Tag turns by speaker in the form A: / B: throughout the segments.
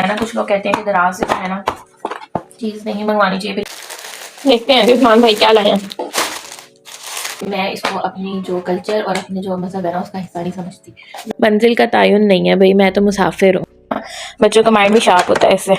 A: ना, कुछ लोग कहते हैं कि दराज से जो है ना चीज़ नहीं मंगवानी चाहिए। देखते हैं उस्मान भाई क्या लाए हैं। मैं इसको अपनी जो कल्चर और अपने जो मज़हब है ना उसका हिस्सा नहीं समझती। मंजिल का तयन नहीं है भाई, मैं तो मुसाफिर हूँ। बच्चों का माइंड भी शार्प होता है इससे।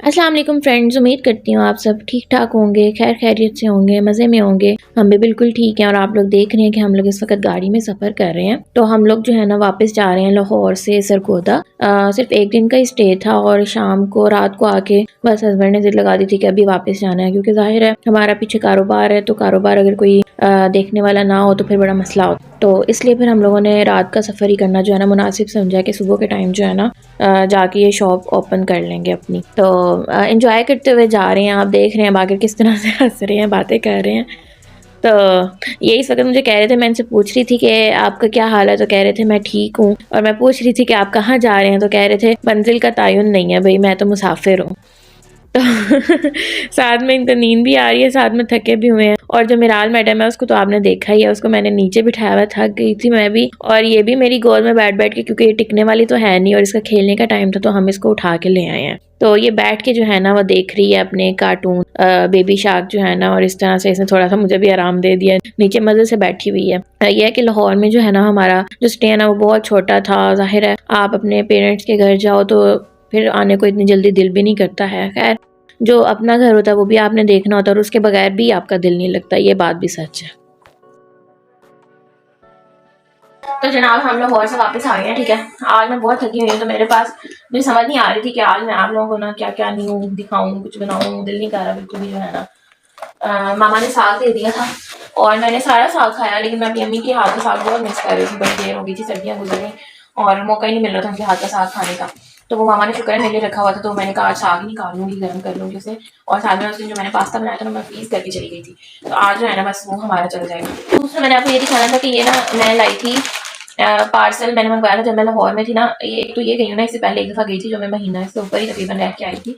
A: अस्सलाम वालेकुम फ्रेंड्स, उम्मीद करती हूँ आप सब ठीक ठाक होंगे, खैर खैरियत से होंगे, मज़े में होंगे। हम भी बिल्कुल ठीक हैं। और आप लोग देख रहे हैं कि हम लोग इस वक्त गाड़ी में सफ़र कर रहे हैं। तो हम लोग जो है ना वापस जा रहे हैं लाहौर से सरगोदा। सिर्फ एक दिन का ही स्टे था और शाम को रात को आके बस हस्बैंड ने जिद लगा दी थी कि अभी वापस जाना है, क्योंकि जाहिर है हमारा पीछे कारोबार है, तो कारोबार अगर कोई देखने वाला ना हो तो फिर बड़ा मसला हो। तो इसलिए फिर हम लोगों ने रात का सफ़र ही करना जो है ना मुनासिब समझा कि सुबह के टाइम जो है ना जाके ये शॉप ओपन कर लेंगे अपनी। तो एंजॉय करते हुए जा रहे हैं। आप देख रहे हैं बाकी किस तरह से हंस रहे हैं, बातें कर रहे हैं। तो ये इस वक्त मुझे कह रहे थे, मैं इनसे पूछ रही थी कि आपका क्या हाल है, तो कह रहे थे मैं ठीक हूँ। और मैं पूछ रही थी कि आप कहाँ जा रहे हैं, तो कह रहे थे मंजिल का तयन नहीं है भाई, मैं तो मुसाफिर हूँ। तो साथ में इनको नींद भी आ रही है, साथ में थके भी हुए हैं। और जो मिराल मैडम है उसको तो आपने देखा ही है, उसको मैंने नीचे बिठाया हुआ, थक गई थी मैं भी। और ये भी मेरी गोद में बैठ बैठ के, क्योंकि ये टिकने वाली तो है नहीं और इसका खेलने का टाइम था, तो हम इसको उठा के ले आए हैं। तो ये बैठ के जो है ना वो देख रही है अपने कार्टून बेबी शार्क जो है ना, और इस तरह से इसने थोड़ा सा मुझे भी आराम दे दिया, नीचे मजे से बैठी हुई है। यह है कि लाहौर में जो है ना हमारा जो स्टे है ना वो बहुत छोटा था। जाहिर है आप अपने पेरेंट्स के घर जाओ तो फिर आने को इतनी जल्दी दिल भी नहीं करता है। खैर जो अपना घर होता है वो भी आपने देखना होता है, और उसके बगैर भी आपका दिल नहीं लगता, ये बात भी सच है। तो जनाब हम लोग और से वापस आ गए हैं। ठीक है, आज मैं बहुत थकी हुई हूँ, तो मेरे पास मुझे समझ नहीं आ रही थी कि आज मैं आप लोगों को ना क्या क्या न्यू दिखाऊं, कुछ बनाऊं, दिल नहीं कर रहा बिल्कुल भी जो है ना। मामा ने साग दे दिया था और मैंने सारा साग खाया, लेकिन मैं अपनी अम्मी के हाथ का साग बहुत मिस कर रही थी। बड़ी देर हो गई थी, सर्दियाँ गुजर गई और मौका ही नहीं मिल रहा था उनके हाथ का साग खाने का। तो वो मामा ने शुक्र है मेरे लिए रखा हुआ था, तो मैंने कहा आज साग ही निकाल लूँगी, गर्म कर लूँगी उसे। और साथ में उस दिन जो मैंने पास्ता बनाया था ना मैं फ्रीज करके चली गई थी, तो आज जो है ना बस वो हमारा चल जाएगा। दूसरा मैंने आपको ये दिखाना था कि ये ना मैं लाई थी पार्सल, मैंने मंगवाया था जब मैं लाहौर में थी ना। ये एक तो ये गई हूँ ना, इससे पहले एक दफ़ा गई थी जो मैं महीना इससे ऊपर ही तकरीबन रह के आई थी।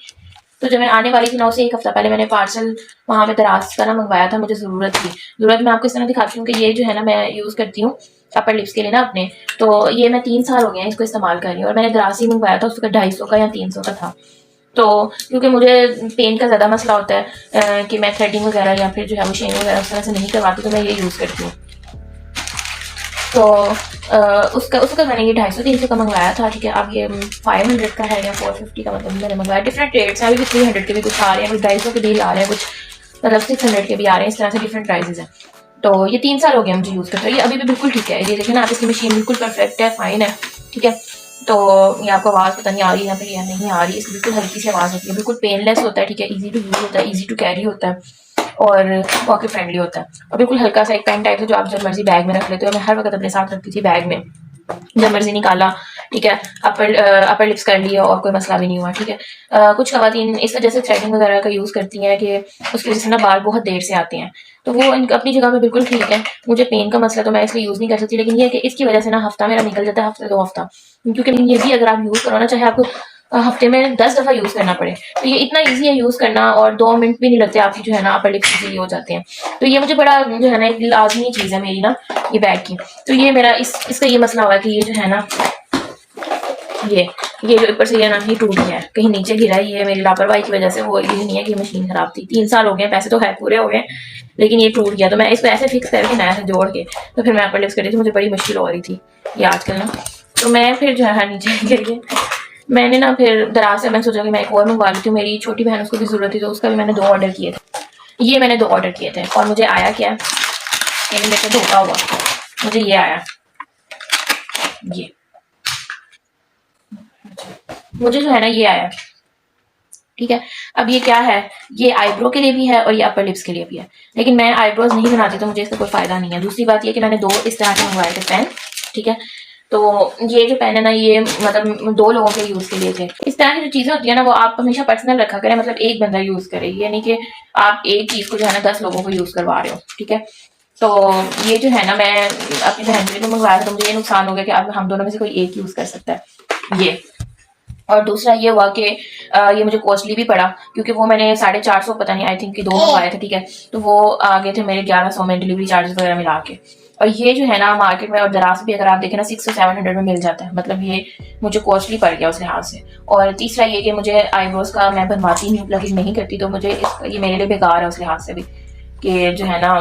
A: तो जब मैं आने वाली थी ना उससे एक हफ्ता पहले मैंने पार्सल वहाँ पे दराज का ना मंगवाया था, मुझे ज़रूरत मैं आपको इस तरह दिखाती हूँ कि ये जो है ना मैं यूज़ करती हूँ अपर लिप्स के लिए ना अपने। तो ये मैं 3 साल हो गए हैं इसको इस्तेमाल कर रही हूँ, और मैंने दराज से मंगवाया था, उसका 250 का या 300 का था। तो क्योंकि मुझे पेन का ज़्यादा मसला होता है कि मैं थ्रेडिंग वगैरह या फिर जो है वो शेविंग वगैरह उस तरह से नहीं करवाती, तो मैं ये यूज़ करती हूँ। तो उसका मैंने ये 250-300 का मंगवाया था। ठीक है, अब ये 500 का है या 450 का, मतलब मैंने मंगवाया। डिफरेंट रेट्स हैं, अभी भी 300 के भी कुछ आ रहे हैं, कुछ 250 के डील आ रहे हैं, कुछ मतलब 600 के भी आ रहे हैं। इस तरह से डिफरेंट प्राइसेस हैं। तो ये 3 साल हो गए मुझे यूज़ करते हैं, ये अभी भी बिल्कुल ठीक है। ये देखिए ना आप, इसकी मशीन बिल्कुल परफेक्ट है, फाइन है। ठीक है, तो ये आपको आवाज़ पता नहीं आ रही है या फिर या नहीं आ रही, इसकी बिल्कुल हल्की सी आवाज़ होती है, बिल्कुल पेनलेस होता है। ठीक है, ईजी टू यूज़ होता है, ईजी टू कैरी होता है और पॉकेट फ्रेंडली होता है, और बिल्कुल हल्का सा एक पेन टाइप है जो आप जब मर्जी बैग में रख लेते हो। मैं हर वक्त अपने साथ रखती थी बैग में, जब मर्जी निकाला। ठीक है, अपर लिप्स कर लिया और कोई मसला भी नहीं हुआ। ठीक है, कुछ खवातीन इस वजह से थ्रेडिंग वगैरह का यूज़ करती हैं कि उसकी वजह से ना बाल बहुत देर से आते हैं, तो वो अपनी जगह पे बिल्कुल ठीक है। मुझे पेन का मसला तो मैं इसलिए यूज़ नहीं कर सकती, लेकिन ये है कि इसकी वजह से ना हफ्ता मेरा निकल जाता है, हफ्ते 2 हफ्ता। क्योंकि ये भी अगर आप यूज़ करो ना, चाहे आपको हफ्ते में 10 दफ़ा यूज़ करना पड़े, तो ये इतना ईजी है यूज़ करना, और 2 मिनट भी नहीं लगते आपकी जो है ना अपर लिप्स इजीली हो जाते हैं। तो ये मुझे बड़ा जो है ना एक लाजमी चीज़ है मेरी ना ये बैग की। तो ये मेरा इसका ये मसला हुआ है कि ये जो है ना ये जो ऊपर से ये ना ही टूट गया है, कहीं नीचे गिरा है। ये मेरी लापरवाही की वजह से, वो ये नहीं है कि मशीन खराब थी। 3 साल हो गए, पैसे तो है पूरे हो गए, लेकिन ये टूट गया। तो मैं इसको ऐसे फिक्स करके नया से जोड़ के तो फिर मैं अपर लिप्स कर रही थी, मुझे बड़ी मुश्किल हो रही थी ये आजकल ना। तो मैं फिर जो है नीचे गिर गई, मैंने ना फिर दराज से मैं सोचा कि मैं एक और मंगवा लेती हूँ। मेरी छोटी बहन उसको भी ज़रूरत थी, तो उसका भी मैंने 2 ऑर्डर किए थे। ये मैंने 2 ऑर्डर किए थे और मुझे आया क्या, ये मेरे से धोखा हुआ, मुझे ये आया। ये मुझे जो है ना ये आया। ठीक है, अब ये क्या है, ये आईब्रो के लिए भी है और ये अपर लिप्स के लिए भी है, लेकिन मैं आईब्रोज नहीं बनाती तो मुझे इसका कोई फायदा नहीं है। दूसरी बात ये कि मैंने 2 इस तरह के मंगवाए थे पेन। ठीक है, तो ये जो पेन है ना ये मतलब 2 लोगों के यूज के लिए थे। इस तरह की जो चीजें होती है ना वो आप हमेशा पर्सनल रखा करें, मतलब एक बंदा यूज करे, ये नहीं कि आप एक चीज को जो है ना 10 लोगों को यूज करवा रहे हो। ठीक है, तो ये जो है ना मैं अपनी बहन के लिए मंगवाया था, तो मुझे ये नुकसान हो गया कि अब हम दोनों में से कोई एक यूज कर सकता है ये। और दूसरा ये हुआ कि ये मुझे कॉस्टली भी पड़ा, क्योंकि वो मैंने 450 पता नहीं आई थिंक कि 2 मंगवाए थे। ठीक है, तो वो आ गए थे मेरे 1100 में डिलीवरी चार्जेस वगैरह मिला के। और ये जो है ना मार्केट में और दराज भी अगर आप देखें ना 600-700 में मिल जाता है, मतलब ये मुझे कॉस्टली पड़ गया उस लिहाज से। और तीसरा ये कि मुझे आईब्रोज का मैं बनवाती नहीं, प्लगिंग नहीं करती, तो मुझे ये मेरे लिए बेकार है उस लिहाज से भी कि जो है ना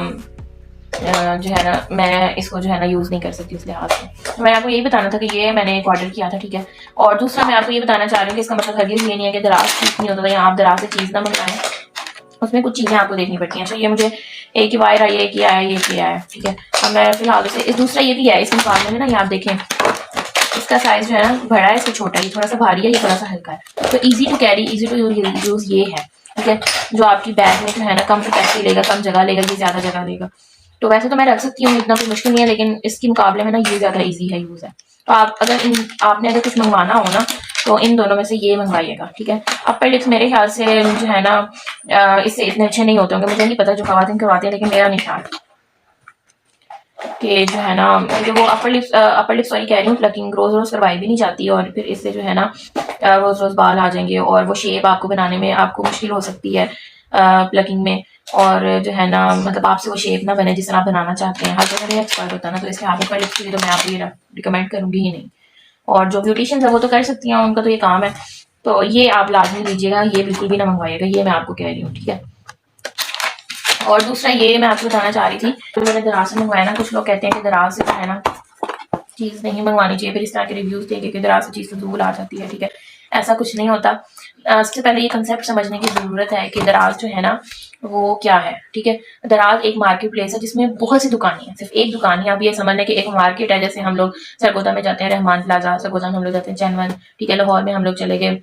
A: मैं इसको जो है ना यूज़ नहीं कर सकती उस लिहाज से। मैं आपको यही बताना था कि ये मैंने एक ऑर्डर किया था, ठीक है। और दूसरा मैं आपको ये बताना चाह रही हूँ कि इसका मतलब हरगिज़ ये नहीं है कि दराज ठीक नहीं होता था या आप दराज से चीज़ ना मंगवाएं, उसमें कुछ चीज़ें आपको देखनी पड़ती हैं। तो ये मुझे एक ही वायर आई है, एक ही आया, ये किया है, ठीक है। अब मैं फिलहाल इसे दूसरा ये भी है इस मुकाबले में ना, ये आप देखें इसका साइज जो है ना बड़ा है, इससे छोटा है, ये थोड़ा सा भारी है, ये थोड़ा सा हल्का है। तो easy to carry, easy to use ये है, ठीक है। जो आपकी बैग में जो है ना कम कैपेसिटी लेगा, कम जगह लेगा, ये ज्यादा जगह लेगा। तो वैसे तो मैं रख सकती हूँ, इतना कोई मुश्किल नहीं है, लेकिन इसके मुकाबले में ना ये ज्यादा इजी है, यूज है। तो आप आपने अगर कुछ मंगवाना हो ना तो इन दोनों में से ये मंगवाइएगा, ठीक है। अपर लिप्स मेरे ख्याल से जो है ना इससे इतने अच्छे नहीं होते होंगे, मुझे नहीं पता जो खवातीन करवाते हैं, लेकिन मेरा नहीं ख्याल कि जो है ना जो वो अपर लिप्स वाली कह रही हूँ, प्लकिंग रोज रोज करवाई भी नहीं जाती, और फिर इससे जो है ना रोज रोज बाल आ जाएंगे और वो शेप आपको बनाने में आपको मुश्किल हो सकती है प्लकिंग में, और जो है ना मतलब आपसे वो शेप ना बने जिस तरह आप बनाना चाहते हैं। हर जगह नहीं एक्सपर्ट होता ना, तो इसके आगे अपर लिप्स के लिए तो मैं आपको ये रिकमेंड करूंगी ही नहीं। और जो ब्यूटिशियंस है वो तो कर सकती हैं, उनका तो ये काम है। तो ये आप लाजमी लीजिएगा, ये बिल्कुल भी ना मंगवाइएगा, ये मैं आपको कह रही हूँ, ठीक है। और दूसरा ये मैं आपको बताना चाह रही थी, तो मैंने दराज से मंगवाया ना, कुछ लोग कहते हैं कि दराज से जो है ना चीज़ नहीं मंगवानी चाहिए, फिर इस तरह के रिव्यूज देके कि दराज से चीज़ फजूल आ जाती है, ठीक है। ऐसा कुछ नहीं होता। सबसे पहले ये कंसेप्ट समझने की ज़रूरत है कि दराज जो है ना वो क्या है, ठीक है। दराज एक मार्केट प्लेस है जिसमें बहुत सी दुकानें हैं, सिर्फ एक दुकान है। आप ये समझ लें कि एक मार्केट है, जैसे हम लोग सरगोदा में जाते हैं, रहमान प्लाजा, सरगोदा में हम लोग जाते हैं चैनवन, ठीक है। लाहौर में हम लोग चले गए,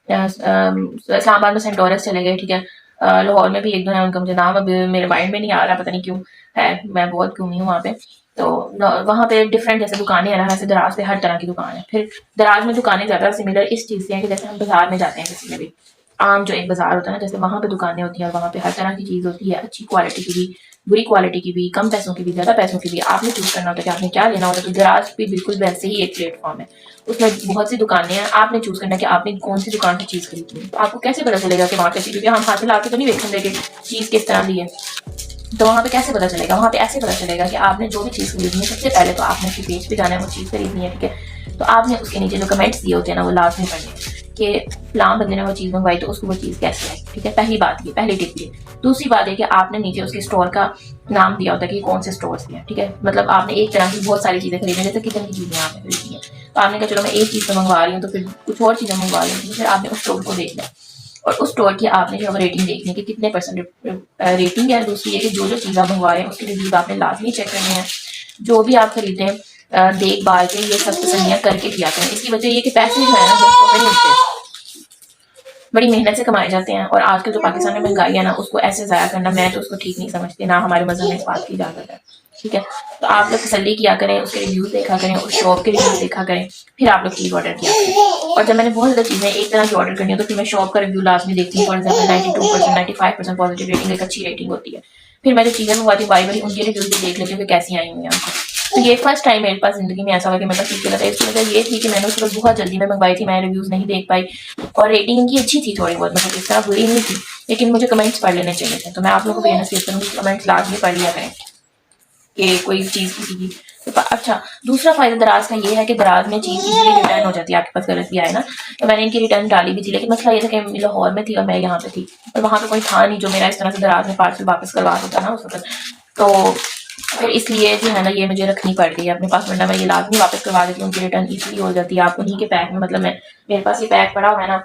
A: इस्लामाबाद में सेंट डोरस चले गए, ठीक है। लाहौर में भी एक दो है, उनका मुझे नाम अभी मेरे माइंड में नहीं आ रहा, पता नहीं क्यों है, मैं बहुत घूमी हूँ वहाँ पे। तो वहाँ पे डिफरेंट जैसे दुकानें हैं ना, वैसे दराज पे हर तरह की दुकान है। फिर दराज में दुकानें ज़्यादा सिमिलर इस चीज़ से हैं कि जैसे हम बाजार में जाते हैं किसी में भी, आम जो एक बाजार होता है ना, जैसे वहाँ पे दुकानें होती हैं, वहाँ पे हर तरह की चीज़ होती है, अच्छी क्वालिटी की भी, बुरी क्वालिटी की भी, कम पैसों की भी, ज़्यादा पैसों की भी। आपने चूज करना होता है कि आपने क्या लेना होता है। तो दराज भी बिल्कुल वैसे ही एक प्लेटफॉर्म है, उसमें बहुत सी दुकानें हैं, आपने चूज करना है कि आपने कौन सी दुकान से चीज़ खरीदनी है। तो आपको कैसे पता चलेगा कि वहाँ कैसी, क्योंकि हम हाथ में ला के तो नहीं देखेंगे कि चीज़ किस तरह दी है। तो वहाँ पे कैसे पता चलेगा, वहाँ पे ऐसे पता चलेगा कि आपने जो भी चीज़ खरीदनी है, सबसे पहले तो आपने उसके पेज पे जाना है, वो चीज़ खरीदनी है, ठीक है। तो आपने उसके नीचे जो कमेंट्स दिए होते हैं ना वो लाजमी पढ़ने कि फलां बंदे ने वो चीज़ मंगवाई तो उसको वो चीज़ कैसी है, ठीक है। पहली बात ये, पहली टिप ये। दूसरी बात है कि आपने नीचे उसके स्टोर का नाम दिया होता है कि कौन से स्टोर से है, ठीक है। मतलब आपने एक तरह की बहुत सारी चीज़ें खरीदी, जैसे किचन की चीज़ें आपने खरीदी हैं, तो आपने कहा चलो मैं एक चीज़ तो मंगवा रही हूँ, तो फिर कुछ और चीज़ें मंगवा लेंगे। फिर आपने उस स्टोर को देखना है और उस स्टोर की आपने जो रेटिंग देखनी है कि कितने परसेंट रेटिंग है। दूसरी है कि जो जो चीज़ आप मंगवा रहे हैं उसके रिव्यूज आपने लाजमी चेक करने हैं। जो भी आप खरीदें देख भाल के ये सब तसल्लियाँ करके किया करें। इसकी वजह ये कि पैसे जो है ना दोस्तों में नहीं होते, बड़ी मेहनत से कमाए जाते हैं। और आजकल जो पाकिस्तान में महंगाई है ना, उसको ऐसे ज़ाया करना मैं तो उसको ठीक नहीं समझती, ना हमारे मज़हब में इस बात की इजाज़त है, ठीक है। तो आप लोग तसल्ली किया करें, उसके रिव्यूज़ देखा करें, उस शॉप के रिव्यूज़ देखा करें, फिर आप लोग चीज़ ऑर्डर किया करें। और जब मैंने बहुत ज़्यादा चीज़ें एक तरह की ऑर्डर करनी हो तो फिर मैं शॉप का रिव्यू लाजमी देखती हूँ। फॉर एग्जाम्पल 92% 95% पॉजिटिव रेटिंग एक अच्छी रेटिंग होती है। फिर मैं जो चीज़ें मंगवाती हूँ बारी बारी उनके रिव्यूज़ भी देख लेती हूँ कि कैसी आई हुई हैं उनको। तो ये फर्स्ट टाइम मेरे पास ज़िंदगी में ऐसा हुआ कि मेरे पास चीज़ गलत है। इसकी वजह ये थी कि मैंने उस वक्त बहुत जल्दी में मंगवाई थी, मैं रिव्यूज़ नहीं देख पाई, और रेटिंग इनकी अच्छी थी थोड़ी बहुत, मतलब इस तरह बुरी नहीं थी, लेकिन मुझे कमेंट्स पढ़ लेने चाहिए थे। तो मैं आप लोगों को ये नसीहत करूँगी कमेंट्स लाजमी पढ़ लिया करें कि कोई चीज़ किसी की। तो अच्छा, दूसरा फ़ायदा दराज का ये है कि दराज में चीज़ इजीली रिटर्न हो जाती है, आपके पास गलत भी आए ना। तो मैंने इनकी रिटर्न डाली भी थी, लेकिन मसला ये था कि मैं लाहौर में थी और मैं यहाँ पे थी, और वहाँ पे कोई था नहीं जो मेरा इस तरह से दराज में पार्सल वापस करवा देता ना उस वक्त। तो फिर इसलिए जो है ना ये मुझे रखनी पड़ गई अपने पास, वरना मैं ये लाजमी वापस करवा देती हूँ, उनकी रिटर्न ईजिली हो जाती है। आप उन्हीं के पैक में, मतलब मेरे पास ये पैक पड़ा हुआ है ना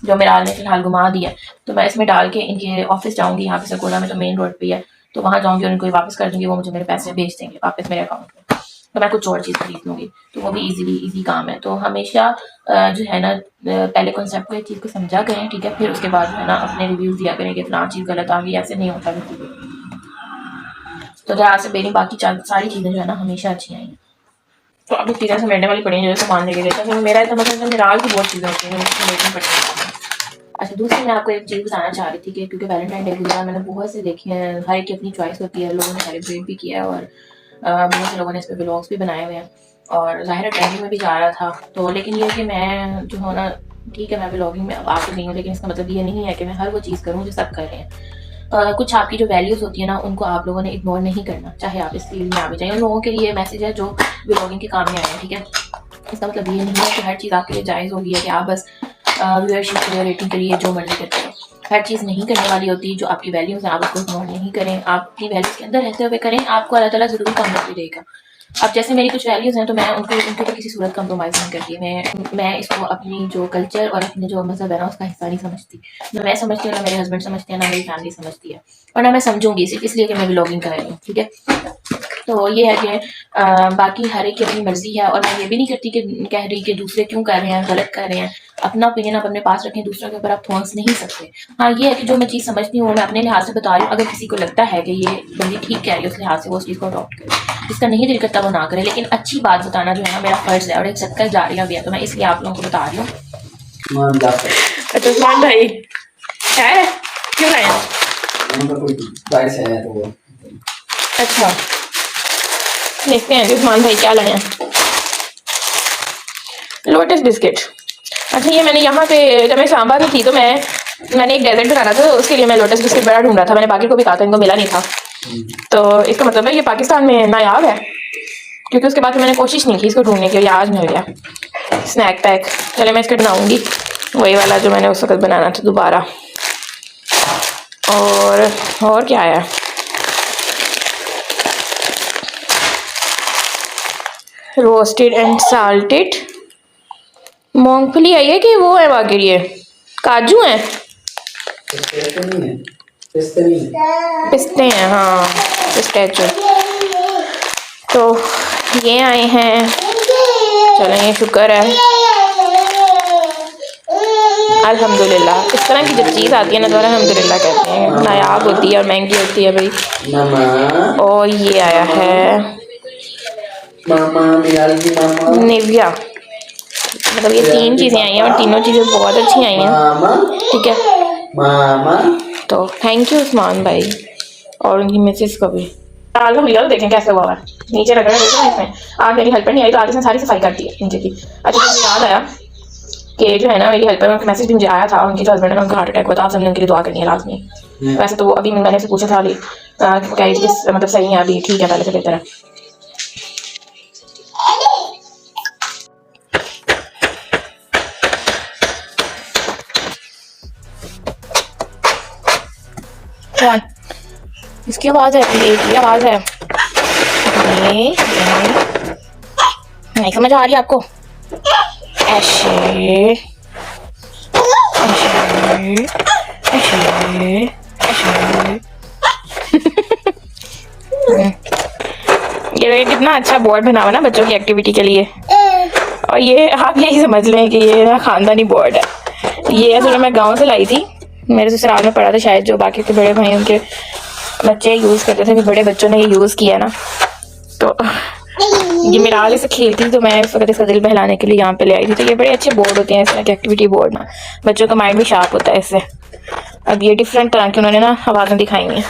A: जो मेरा ने फिलहाल घुमा दिया, तो मैं इसमें डाल के इनके ऑफिस जाऊँगी, यहाँ पे सरगोदा में, तो मेन रोड पे है, तो वहाँ जाऊँगी और इनको वापस कर दूँगी, वो मुझे मेरे पैसे भेज देंगे वापस मेरे अकाउंट में। तो मैं कुछ और चीज़ खरीद लूँगी, तो वो भी ईजी काम है। तो हमेशा जो है ना पहले कॉन्सेप्ट को, एक चीज़ को समझा करें, ठीक है। फिर उसके बाद जो है ना अपने रिव्यूज़ दिया करें कि फलां चीज़ गलत आ गई, ऐसे नहीं होता बिल्कुल भी। तो जहाँ से मेरी बाकी सारी चीज़ें जो है ना हमेशा अच्छी आई हैं। तो अभी चीज़ें समेटने वाली पड़ी हैं जो सामान लेके देता है, मेरा तो मतलब निराल की बहुत चीज़ें होती हैं समेटनी पड़ती हैं। अच्छा, दूसरी मैं आपको एक चीज़ बताना चाह रही थी कि क्योंकि वैलेंटाइन डे गुजरा, मैंने बहुत से देखी हैं, हर एक की अपनी चॉइस होती है, लोगों ने सेलिब्रेट भी किया है, और बहुत से लोगों ने इस पर व्लॉग्स भी बनाए हुए हैं, और ज़ाहिर है ट्रेंडिंग में भी जा रहा था। तो लेकिन ये कि मैं जो है ना, ठीक है मैं व्लॉगिंग में अब आ तो गई हूँ, लेकिन इसका मतलब ये नहीं है कि मैं हर वो चीज़ करूँ जो सब कर रहे हैं। कुछ आपकी जो वैल्यूज़ होती है ना उनको आप लोगों ने इग्नोर नहीं करना, चाहे आप इस फील्ड में आ भी जाए। उन लोगों के लिए मैसेज है जो व्लॉगिंग के काम में आए हैं, ठीक है। इसका मतलब ये नहीं है कि हर चीज़ आपके लिए जायज़ होगी है कि आप बस व्यूअरशिप करिए, रेटिंग करिए, जो मर्जी करते हैं। हर चीज़ नहीं करने वाली होती। जो आपकी वैल्यूज़ हैं आप उसको इग्नोर नहीं करें, आप अपनी वैल्यूज़ के अंदर रहते हुए करें, आपको अल्लाह ताला ज़रूर कामयाबी देगा। अब जैसे मेरी कुछ वैल्यूज़ हैं तो मैं उनके तो किसी सूरत कंप्रोमाइज़ नहीं करती। मैं इसको अपनी जो कल्चर और अपने जो मज़हब है ना उसका हिस्सा नहीं समझती। ना मैं समझती हूँ, ना मेरे हस्बैंड समझते हैं, ना मेरी फैमिली समझती है, और ना मैं समझूंगी सिर्फ इसलिए कि मैं व्लॉगिंग कर रही हूँ, ठीक है। तो ये है कि बाकी हर एक की अपनी मर्जी है, और मैं ये भी नहीं करती कि कह रही कि दूसरे क्यों कर रहे हैं, गलत कर रहे हैं। अपना ओपिनियन आप अपने पास रखें, दूसरों के ऊपर आप थोस नहीं सकते। हाँ ये है कि जो मैं चीज़ समझती हूँ मैं अपने लिहाज से बता रही हूँ। अगर किसी को लगता है कि ये बंदी ठीक कह रही है उस लिहाज से वो उस चीज़ को अडॉप्ट करे, जिसका नहीं दिल करता वो ना करे। लेकिन अच्छी बात बताना जो है ना मेरा फ़र्ज़ है, और एक सदका जारिया भी है, तो मैं इसलिए आप लोगों को बता रही हूँ। अच्छा उस्मान भाई है क्यों लाए? अच्छा देखते हैं उस्मान भाई क्या लाए हैं। Lotus biscuit. अच्छा ये मैंने यहाँ पे जब मैं सांबा में थी तो मैंने एक डेजर्ट बनाना था, तो उसके लिए मैं लोटस बिस्किट बड़ा ढूंढ रहा था। मैंने बाकी को भी कहा था, इनको मिला नहीं था। तो इसका मतलब है ये पाकिस्तान में नायाब है, क्योंकि उसके बाद मैंने कोशिश नहीं की इसको ढूंढने के लिए। आज मिल गया स्नैक पैक। चले मैं इसका बनाऊंगी वही वाला जो मैंने उस वक्त बनाना था दोबारा। और क्या आया? रोस्टेड एंड साल्टेड मूंगफली आई है कि वो है बाकी ये काजू हैं, पिस्ते हैं, हाँ पिस्टैचो। तो ये आए हैं, चलें ये शुक्र है अल्हम्दुलिल्लाह। इस तरह की जब चीज़ आती है ना तो अल्हम्दुलिल्लाह कहते हैं। नायाब होती है और महंगी होती है भाई। और ये आया है निविया, मतलब ये 3 चीज़ें आई हैं और तीनों चीज़ें बहुत अच्छी आई हैं, ठीक है। तो थैंक यू उस्मान भाई और उनकी मिसेस को भी। आग में भैया तो देखें कैसे हुआ है, नीचे लग रहा है इसमें। आज मेरी हेल्पर नहीं आई तो आज इसने सारी सफाई कर दी है नीचे की। अच्छा मुझे याद आया कि जो है ना मेरी हेल्पर का मैसेज भी मुझे आया था, उनके जो हस्बैंड है उनका हार्ट अटैक हुआ था। आप सबने उनके लिए दुआ करनी है लाजमी। वैसे तो अभी मैंने से पूछा था अभी क्या मतलब सही है, अभी ठीक है, पहले से बेहतर है। इसकी आवाज़ है, ये आवाज़ है, ये नहीं समझ आ रही आपको? ऐसे ऐसे ऐसे ऐसे ये कितना अच्छा बोर्ड बना हुआ ना बच्चों की एक्टिविटी के लिए। और ये आप यही समझ लें कि ये ना खानदानी बोर्ड है। ये असल मैं गांव से लाई थी, मेरे ससुराल में पड़ा था शायद, जो बाकी के बड़े भाई उनके बच्चे यूज़ करते थे, बड़े बच्चों ने ये यूज़ किया ना। तो ये मेरा आगे से खेलती तो मैं इस वक्त इसका दिल बहलाने के लिए यहाँ पे ले आई थी। तो ये बड़े अच्छे बोर्ड होते हैं इस तरह के एक्टिविटी बोर्ड ना, बच्चों का माइंड भी शार्प होता है इससे। अब ये डिफरेंट तरह की उन्होंने ना आवाज़ें दिखाई हैं,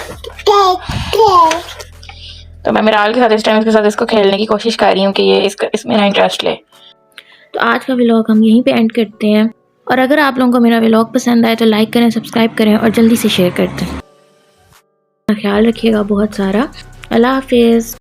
A: तो मैं मेरा के साथ इस टाइम इसके साथ इसको खेलने की कोशिश कर रही हूँ कि ये इसमें ना इंटरेस्ट ले। तो आज का व्लॉग हम यहीं पे एंड करते हैं, और अगर आप लोगों को मेरा व्लॉग पसंद आए तो लाइक करें, सब्सक्राइब करें और जल्दी से शेयर कर दें। ख्याल रखिएगा बहुत सारा। अल्लाह हाफिज़।